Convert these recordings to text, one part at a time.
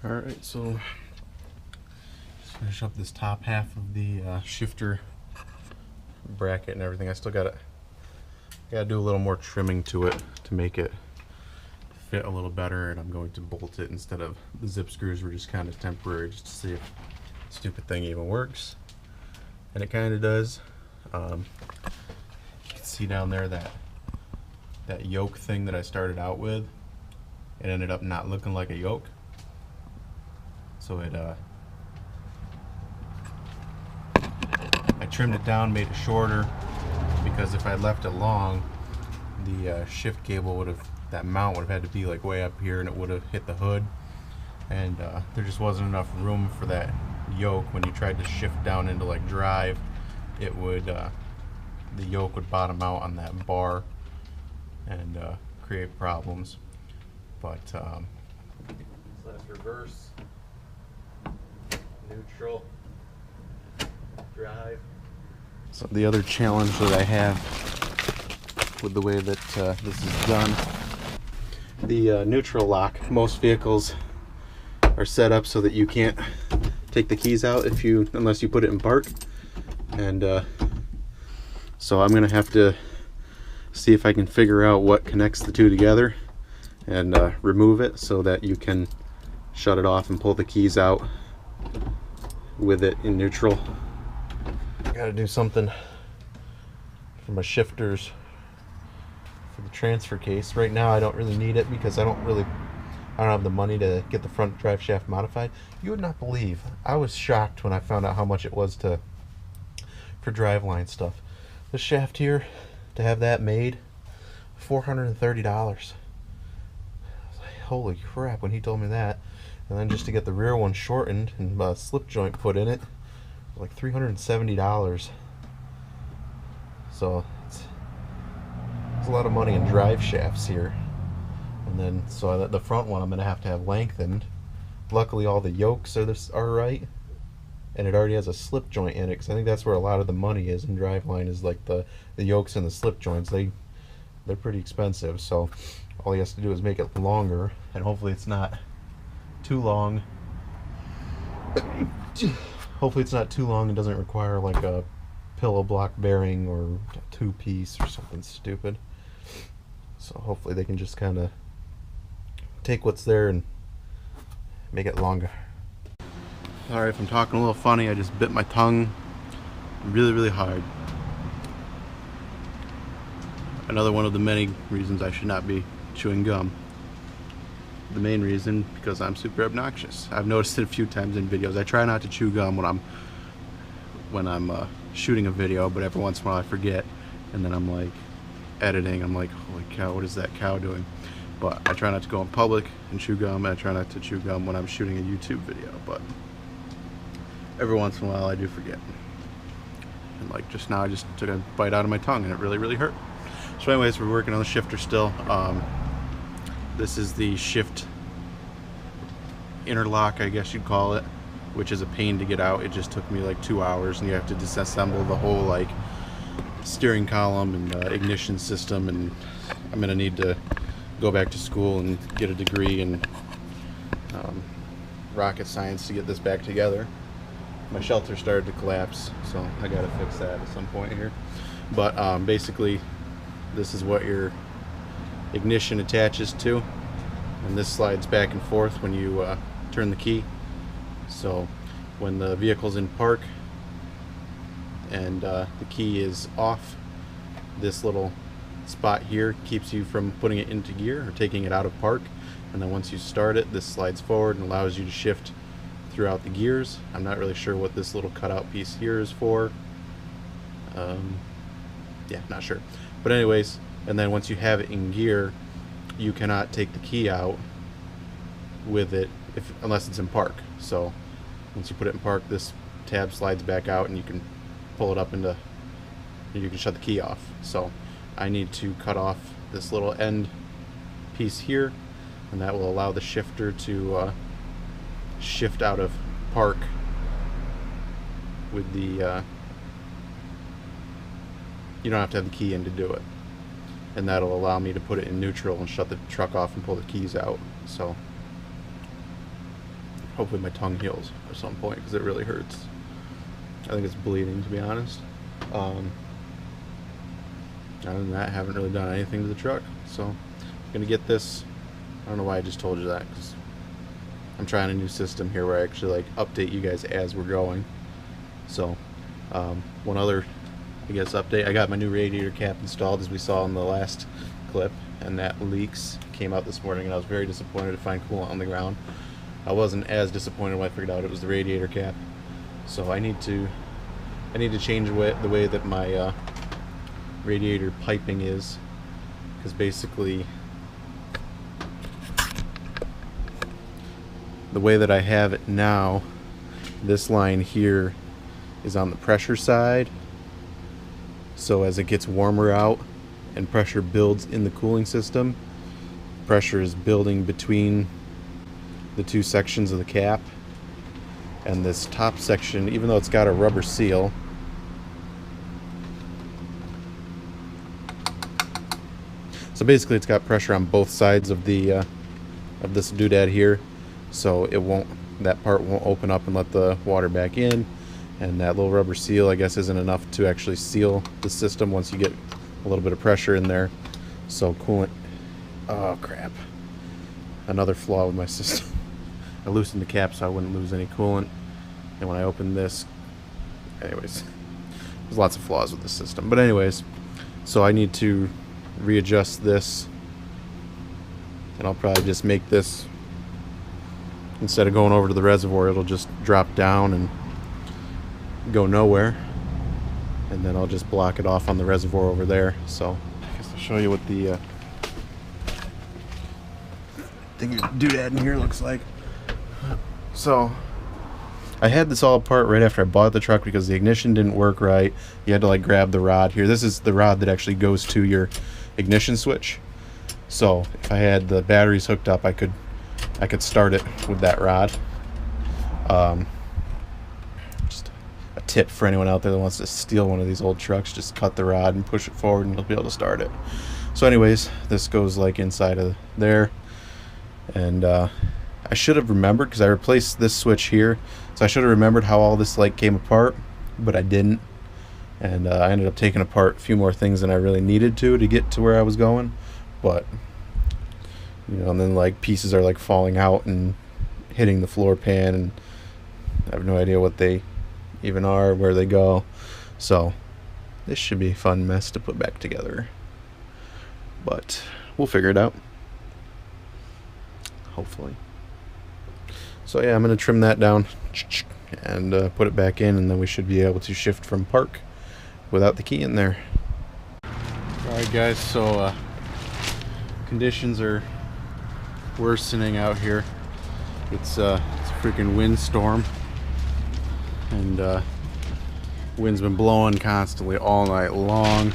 Alright, so just finish up this top half of the shifter bracket and everything. I still gotta do a little more trimming to it to make it fit a little better, and I'm going to bolt it instead of the zip screws were just kind of temporary, just to see if the stupid thing even works. And it kind of does. You can see down there that yoke thing that I started out with, it ended up not looking like a yoke. So I trimmed it down, made it shorter, because if I left it long, the shift cable that mount would have had to be like way up here, and it would have hit the hood, and there just wasn't enough room for that yoke. When you tried to shift down into like drive, it would the yoke would bottom out on that bar and create problems. But so that's reverse, neutral, drive. So the other challenge that I have with the way that this is done, the neutral lock, most vehicles are set up so that you can't take the keys out unless you put it in park. And so I'm gonna have to see if I can figure out what connects the two together and remove it so that you can shut it off and pull the keys out with it in neutral. Got to do something for my shifters for the transfer case. Right now I don't really need it because I don't have the money to get the front drive shaft modified. You would not believe, I was shocked when I found out how much it was for driveline stuff. The shaft here, to have that made, $430. Holy crap when he told me that. And then just to get the rear one shortened and a slip joint put in it, like $370. So it's a lot of money in drive shafts here. And then so the front one I'm gonna have to have lengthened. Luckily all the yokes are right, and it already has a slip joint in it, because I think that's where a lot of the money is in driveline, is like the yokes and the slip joints. They're pretty expensive, so all he has to do is make it longer, and hopefully it's not too long. Hopefully it's not too long and doesn't require like a pillow block bearing or a two-piece or something stupid. So hopefully they can just kind of take what's there and make it longer. Sorry if I'm talking a little funny, I just bit my tongue really hard. Another one of the many reasons I should not be chewing gum. The main reason, because I'm super obnoxious. I've noticed it a few times in videos. I try not to chew gum when I'm shooting a video, but every once in a while I forget, and then I'm like editing, I'm like, holy cow, what is that cow doing? But I try not to go in public and chew gum, and I try not to chew gum when I'm shooting a YouTube video, but every once in a while I do forget. And like just now I just took a bite out of my tongue and it really hurt. So anyways, we're working on the shifter still. This is the shift interlock, I guess you'd call it, which is a pain to get out. It just took me like 2 hours, and you have to disassemble the whole like steering column and ignition system, and I'm gonna need to go back to school and get a degree in rocket science to get this back together. My shelter started to collapse, so I gotta fix that at some point here. But basically this is what your ignition attaches to, and this slides back and forth when you turn the key. So when the vehicle's in park and the key is off, this little spot here keeps you from putting it into gear or taking it out of park, and then once you start it, this slides forward and allows you to shift throughout the gears. I'm not really sure what this little cutout piece here is for. Yeah, not sure. But anyways, and then once you have it in gear, you cannot take the key out with it unless it's in park. So once you put it in park, this tab slides back out and you can pull it up and you can shut the key off. So I need to cut off this little end piece here, and that will allow the shifter to shift out of park with the you don't have to have the key in to do it, and that'll allow me to put it in neutral and shut the truck off and pull the keys out. So hopefully my tongue heals at some point because it really hurts. I think it's bleeding, to be honest. Other than that, I haven't really done anything to the truck. So I'm gonna get this. I don't know why I just told you that, because I'm trying a new system here where I actually like update you guys as we're going. So one other, I guess, update. I got my new radiator cap installed, as we saw in the last clip, and that leaks came out this morning, and I was very disappointed to find coolant on the ground. I wasn't as disappointed when I figured out it was the radiator cap. So I need to change the way that my radiator piping is, because basically the way that I have it now, this line here is on the pressure side. So as it gets warmer out and pressure builds in the cooling system, pressure is building between the two sections of the cap. And this top section, even though it's got a rubber seal, so basically it's got pressure on both sides of the of this doodad here, so it won't, that part won't open up and let the water back in. And that little rubber seal, I guess, isn't enough to actually seal the system once you get a little bit of pressure in there. So coolant, oh crap, another flaw with my system. I loosened the cap so I wouldn't lose any coolant, and when I opened this, anyways, there's lots of flaws with the system. But anyways, so I need to readjust this, and I'll probably just make this, instead of going over to the reservoir, it'll just drop down and go nowhere, and then I'll just block it off on the reservoir over there. So I guess I'll show you what the thing doodad in here looks like. So I had this all apart right after I bought the truck because the ignition didn't work right. You had to like grab the rod here. This is the rod that actually goes to your ignition switch. So if I had the batteries hooked up, I could start it with that rod. Just a tip for anyone out there that wants to steal one of these old trucks: just cut the rod and push it forward and you'll be able to start it. So anyways, this goes like inside of there, and I should have remembered, because I replaced this switch here, so I should have remembered how all this like came apart, but I didn't. And I ended up taking apart a few more things than I really needed to get to where I was going. But you know, and then like pieces are like falling out and hitting the floor pan, and I have no idea what they even are, where they go. So this should be a fun mess to put back together, but we'll figure it out, hopefully. So yeah, I'm going to trim that down and put it back in, and then we should be able to shift from park without the key in there. Alright guys, so conditions are worsening out here. It's a freaking windstorm, and wind's been blowing constantly all night long,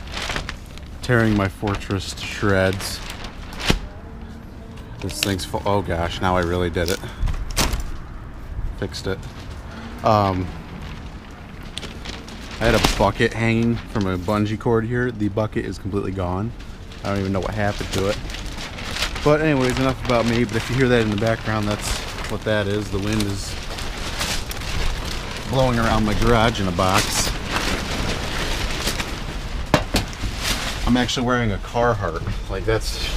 tearing my Fortress to shreds. This thing's full. Oh gosh, now I really did it. Fixed it. I had a bucket hanging from a bungee cord here. The bucket is completely gone. I don't even know what happened to it. But anyways, enough about me. But if you hear that in the background, that's what that is. The wind is blowing around my garage in a box. I'm actually wearing a Carhartt. Like that's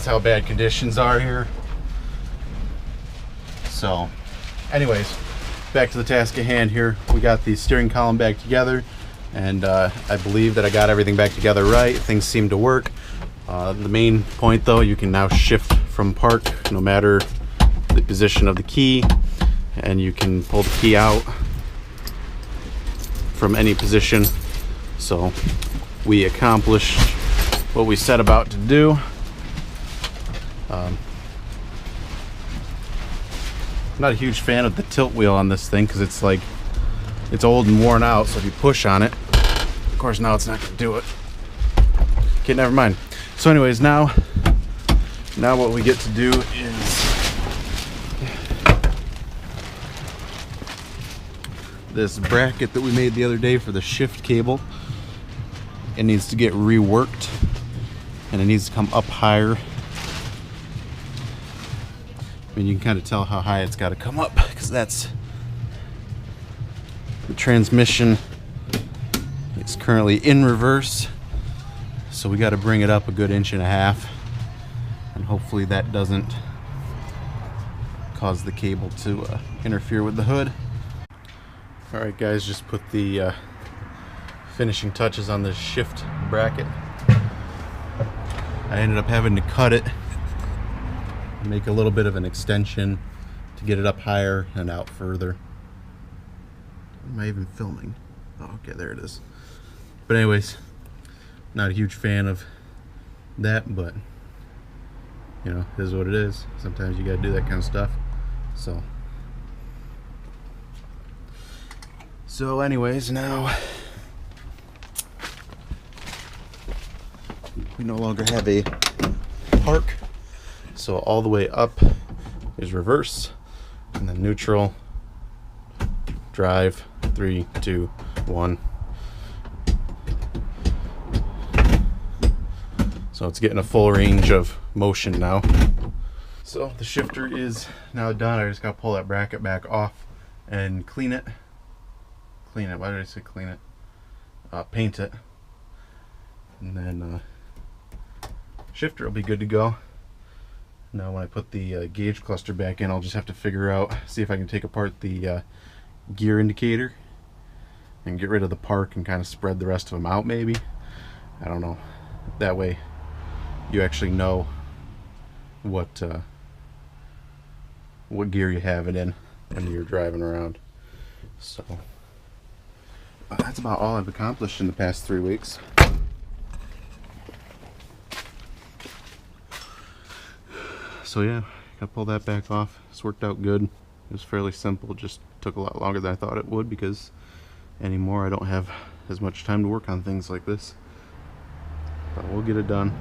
how bad conditions are here. So anyways, back to the task at hand here. We got the steering column back together, and I believe that I got everything back together right. Things seem to work. The main point though, you can now shift from park no matter the position of the key, and you can pull the key out from any position. So we accomplished what we set about to do. I'm not a huge fan of the tilt wheel on this thing because it's like, it's old and worn out, so if you push on it, of course now it's not going to do it. Okay, never mind. So anyways, now what we get to do is this bracket that we made the other day for the shift cable. It needs to get reworked, and it needs to come up higher I mean, you can kind of tell how high it's got to come up because that's the transmission. It's currently in reverse, so we got to bring it up a good 1.5 inches, and hopefully that doesn't cause the cable to interfere with the hood. Alright guys, just put the finishing touches on the shift bracket. I ended up having to cut it, make a little bit of an extension to get it up higher and out further. Am I even filming? Oh, okay, there it is. But anyways, not a huge fan of that, but you know, it is what it is. Sometimes you gotta do that kind of stuff. So anyways, now we no longer have a park, so all the way up is reverse, and then neutral, drive, 3, 2, 1. So it's getting a full range of motion now. So the shifter is now done. I just gotta pull that bracket back off and clean it. Why did I say clean it? Paint it, and then shifter will be good to go. Now when I put the gauge cluster back in, I'll just have to figure out, see if I can take apart the gear indicator and get rid of the park and kind of spread the rest of them out maybe. I don't know. That way you actually know what gear you have it in when you're driving around. So that's about all I've accomplished in the past 3 weeks. So yeah, gotta pull that back off. It's worked out good. It was fairly simple, just took a lot longer than I thought it would because anymore I don't have as much time to work on things like this. But we'll get it done.